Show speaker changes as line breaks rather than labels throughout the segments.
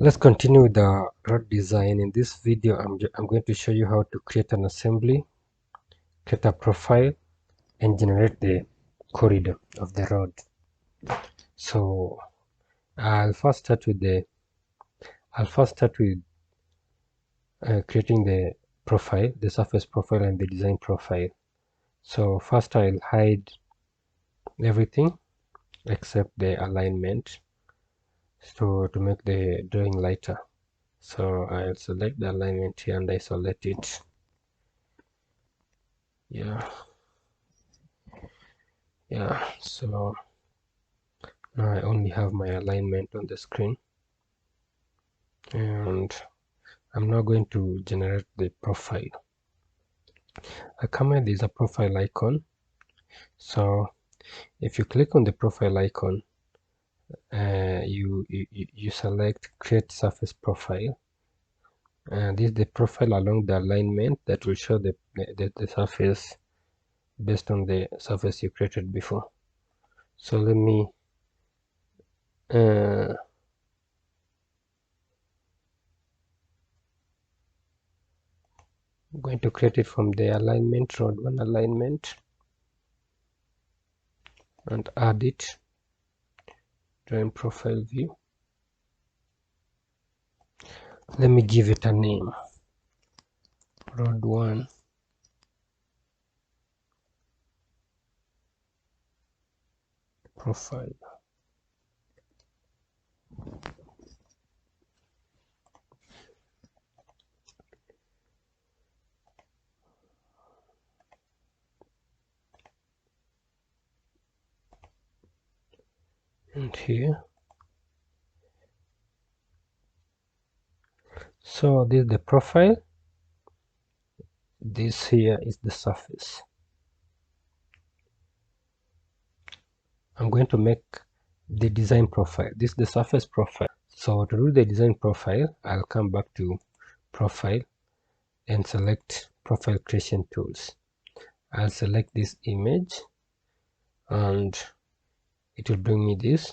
Let's continue with the road design. In this video, I'm going to show you how to create an assembly, create a profile, and generate the corridor of the road. So I'll first start with creating the profile, the surface profile, and the design profile. So first I'll hide everything except the alignment, so to make the drawing lighter. So I'll select the alignment here and isolate it. Yeah, so now I only have my alignment on the screen, and I'm now going to generate the profile. I come here, there's a profile icon. So if you click on the profile icon, you select create surface profile, and this is the profile along the alignment that will show the surface based on the surface you created before. So let me I'm going to create it from the alignment, road 1 alignment, and add it, drawing profile view. Let me give it a name, road 1 profile. And here, so this is the profile, this here is the surface. I'm going to make the design profile, this is the surface profile. So to do the design profile, I'll come back to profile and select profile creation tools. I'll select this image and it will bring me this.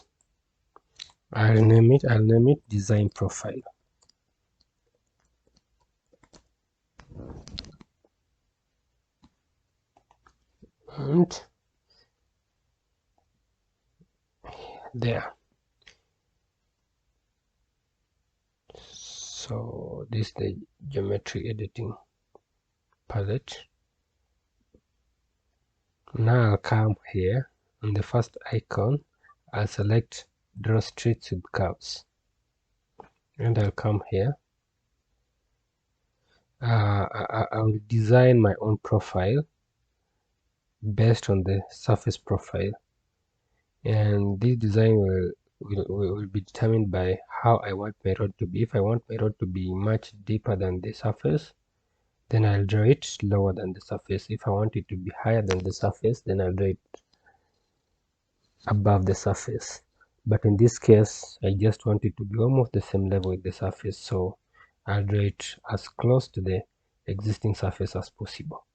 I'll name it design profile. And there. So this is the geometry editing palette. Now I'll come here on the first icon, I'll select draw streets with curves, and I'll come here. I'll design my own profile based on the surface profile, and this design will be determined by how I want my road to be. If I want my road to be much deeper than the surface, then I'll draw it lower than the surface. If I want it to be higher than the surface, then I'll draw it above the surface. But in this case, I just want it to be almost the same level with the surface, so I'll draw it as close to the existing surface as possible.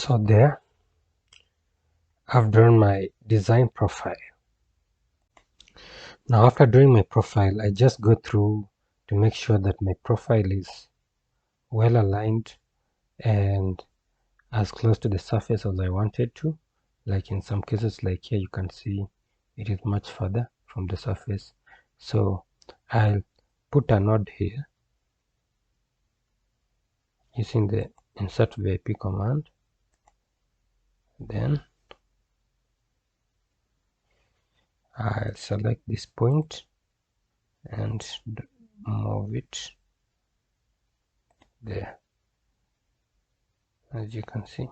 So there, I've drawn my design profile. Now after drawing my profile, I just go through to make sure that my profile is well aligned and as close to the surface as I wanted to. Like in some cases, like here, you can see it is much further from the surface. So I'll put a node here using the insert VIP command. Then I'll select this point and move it there. As you can see,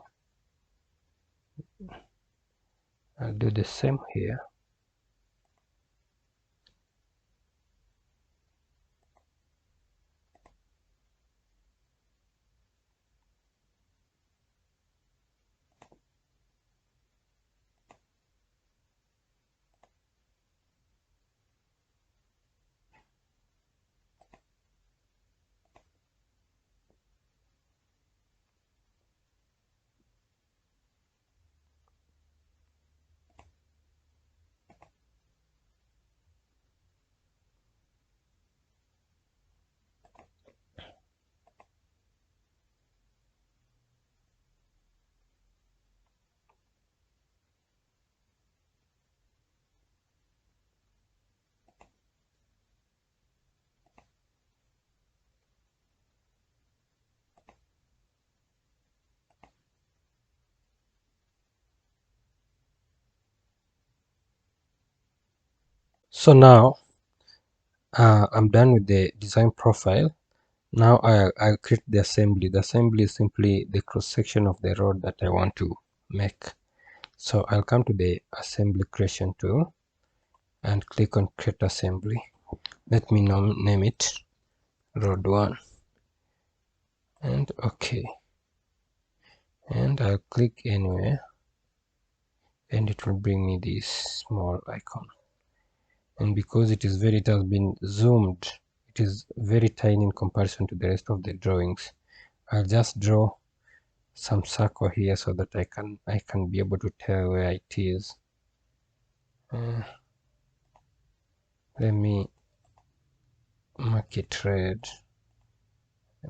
I'll do the same here. So now I'm done with the design profile. Now I'll create the assembly. The assembly is simply the cross section of the road that I want to make. So I'll come to the assembly creation tool and click on create assembly. Let me name it road 1 and OK, and I'll click anywhere and it will bring me this small icon. And because it has been zoomed, it is very tiny in comparison to the rest of the drawings. I'll just draw some circle here so that I can be able to tell where it is. Let me mark it red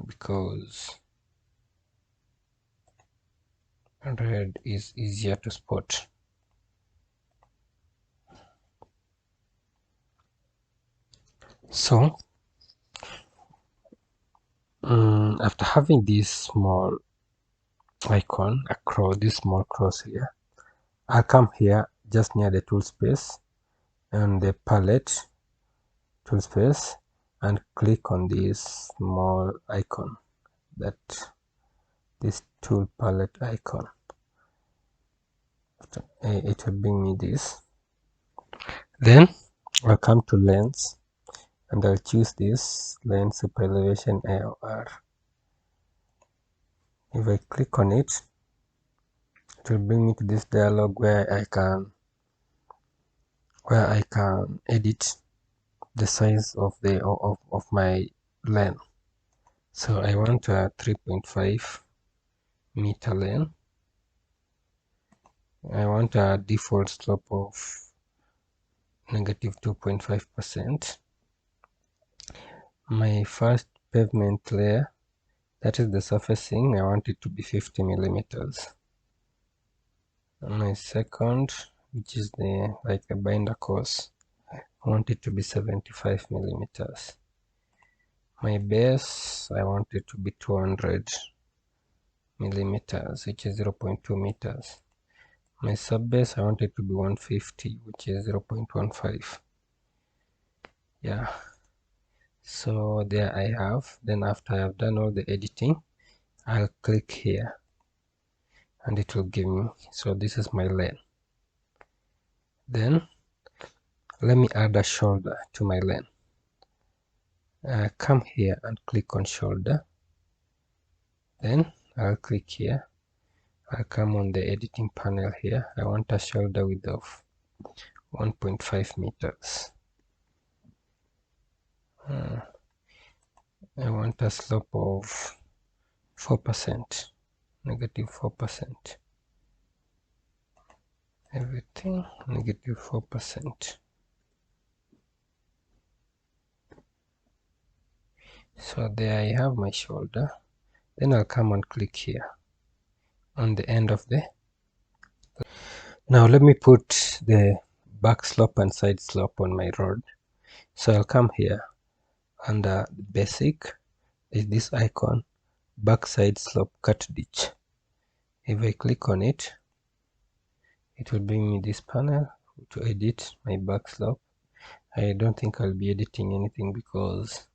because red is easier to spot. So after having this small icon across, this small cross here, I'll come here just near the tool space and the palette tool space and click on this small icon, this tool palette icon. It will bring me this. Then I'll come to lens and I'll choose this lens super elevation AOR. If I click on it, it will bring me to this dialog where I can edit the size of my lens. So I want a 3.5 meter lens. I want a default slope of -2.5%. My first pavement layer, that is the surfacing, I want it to be 50 millimeters. My second, which is the binder course, I want it to be 75 millimeters. My base, I want it to be 200 millimeters, which is 0.2 meters. My subbase, I want it to be 150, which is 0.15. Yeah, so there I have. Then after I have done all the editing, I'll click here and it will give me, so this is my lane. Then let me add a shoulder to my lane. Come here and click on shoulder. Then I'll click here. I'll come on the editing panel here. I want a shoulder width of 1.5 meters. I want a slope of 4%, -4%. everything -4%. So there I have my shoulder. Then I'll come and click here on the end of the. Now let me put the back slope and side slope on my rod. So I'll come here under basic, is this icon, backside slope cut ditch. If I click on it, it will bring me this panel to edit my back slope. I don't think I'll be editing anything because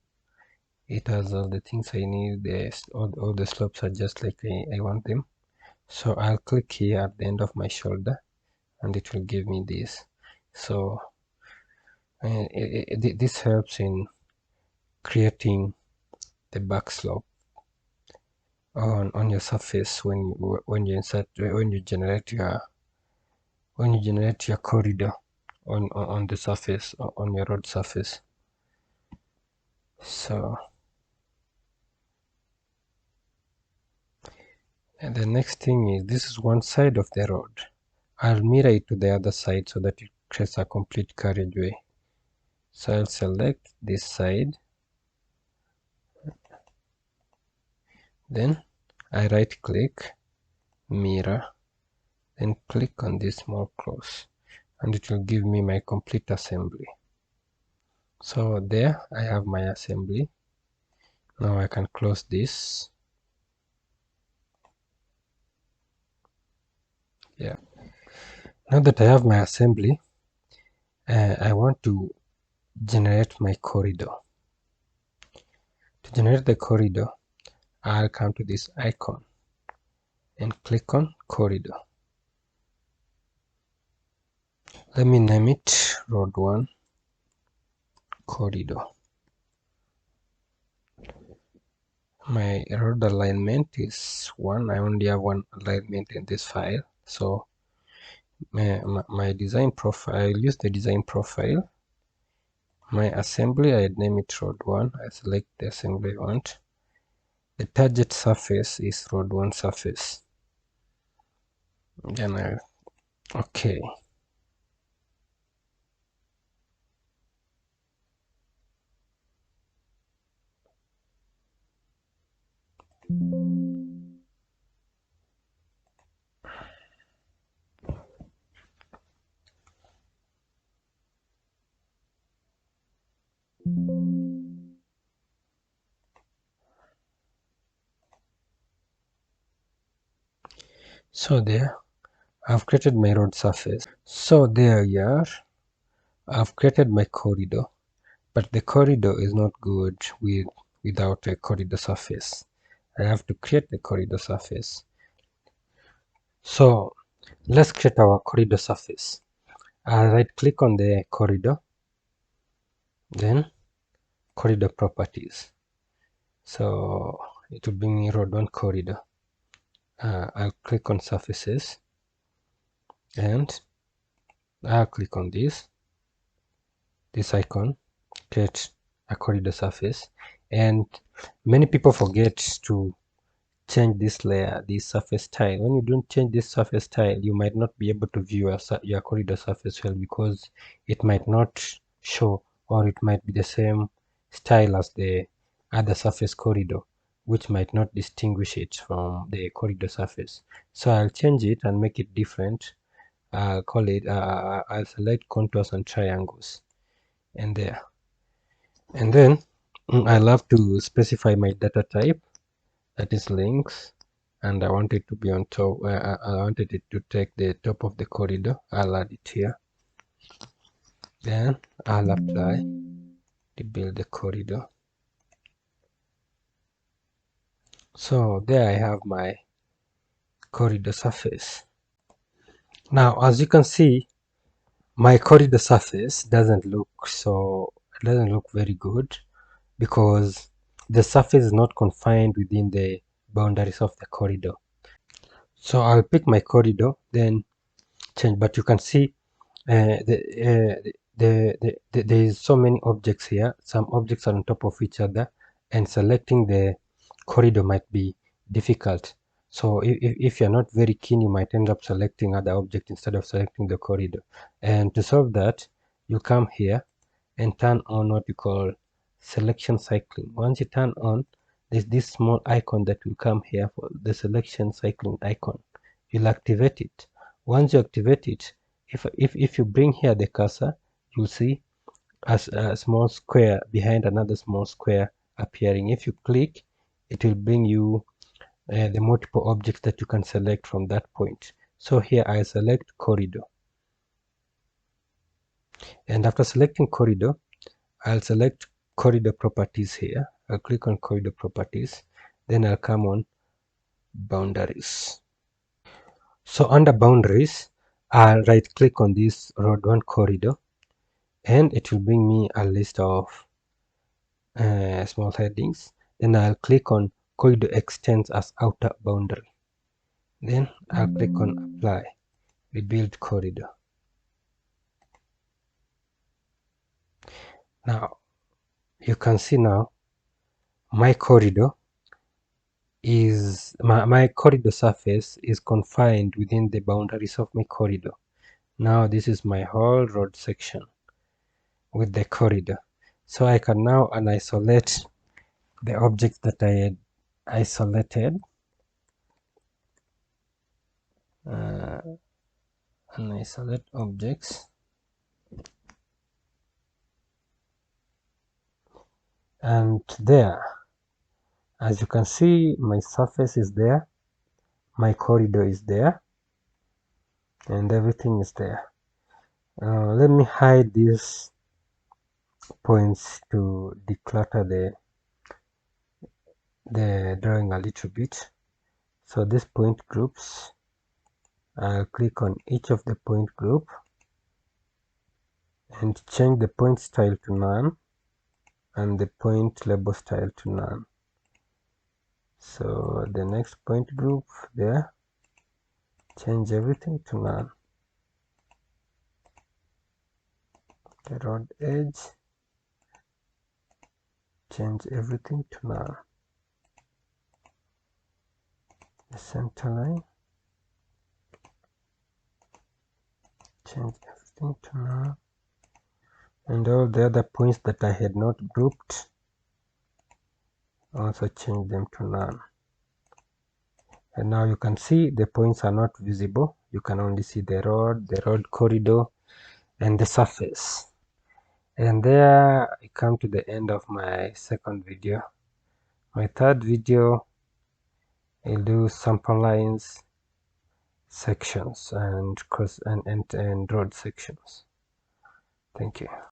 it has all the things I need. All the slopes are just like I want them. So I'll click here at the end of my shoulder and it will give me this. So this helps in creating the back slope on your surface when you generate your corridor on the surface, on your road surface. So and the next thing is, this is one side of the road. I'll mirror it to the other side so that it creates a complete carriageway. So I'll select this side, then I right click, mirror, then click on this small cross and it will give me my complete assembly. So there I have my assembly. Now I can close this. Yeah. Now that I have my assembly, I want to generate my corridor. To generate the corridor, I'll come to this icon and click on corridor. Let me name it road 1 corridor. My road alignment is 1. I only have one alignment in this file, so my design profile, I'll use the design profile. My assembly, I name it road 1. I select the assembly I want. The target surface is road 1 surface. Then okay. So there, I've created my road surface. So there you are. I've created my corridor, but the corridor is not good without a corridor surface. I have to create the corridor surface. So let's create our corridor surface. I'll right click on the corridor, then corridor properties. So it will bring me road 1 corridor. I'll click on surfaces and I'll click on this icon, create a corridor surface. And many people forget to change this layer, this surface tile. When you don't change this surface tile, you might not be able to view your corridor surface well, because it might not show, or it might be the same style as the other surface corridor, which might not distinguish it from the corridor surface. So I'll change it and make it different. I'll call it, I'll select contours and triangles, and there. And then I'll have to specify my data type, that is links, and I want it to be on top. I wanted it to take the top of the corridor. I'll add it here. Then I'll apply to build the corridor. So there I have my corridor surface. Now, as you can see, my corridor surface doesn't look very good, because the surface is not confined within the boundaries of the corridor. So I'll pick my corridor, then change, but you can see there is so many objects here. Some objects are on top of each other, and selecting the corridor might be difficult. So if you're not very keen, you might end up selecting other object instead of selecting the corridor. And to solve that, you come here and turn on what you call selection cycling. Once you turn on, there's this small icon that will come here for the selection cycling icon. You'll activate it. Once you activate it, if you bring here the cursor, you'll see a small square behind another small square appearing. If you click, it will bring you the multiple objects that you can select from that point. So here I select corridor, and after selecting corridor, I'll select corridor properties here. I'll click on corridor properties, then I'll come on boundaries. So under boundaries, I'll right click on this road 1 corridor, and it will bring me a list of small headings. Then I'll click on corridor extends as outer boundary. Then I'll click on apply, rebuild corridor. Now you can see now my corridor is my corridor surface is confined within the boundaries of my corridor. Now this is my whole road section with the corridor. So I can now unisolate the objects that I had isolated. Unisolate objects, and there, as you can see, my surface is there, my corridor is there, and everything is there. Let me hide these points to declutter the drawing a little bit. So these point groups, I'll click on each of the point group and change the point style to none and the point label style to none. So the next point group there, change everything to none. The road edge, change everything to none. The center line, change everything to none. And all the other points that I had not grouped, also change them to none. And now you can see the points are not visible. You can only see the road corridor, and the surface. And there I come to the end of my second video. My third video, I'll do sample lines, sections, and road sections. Thank you.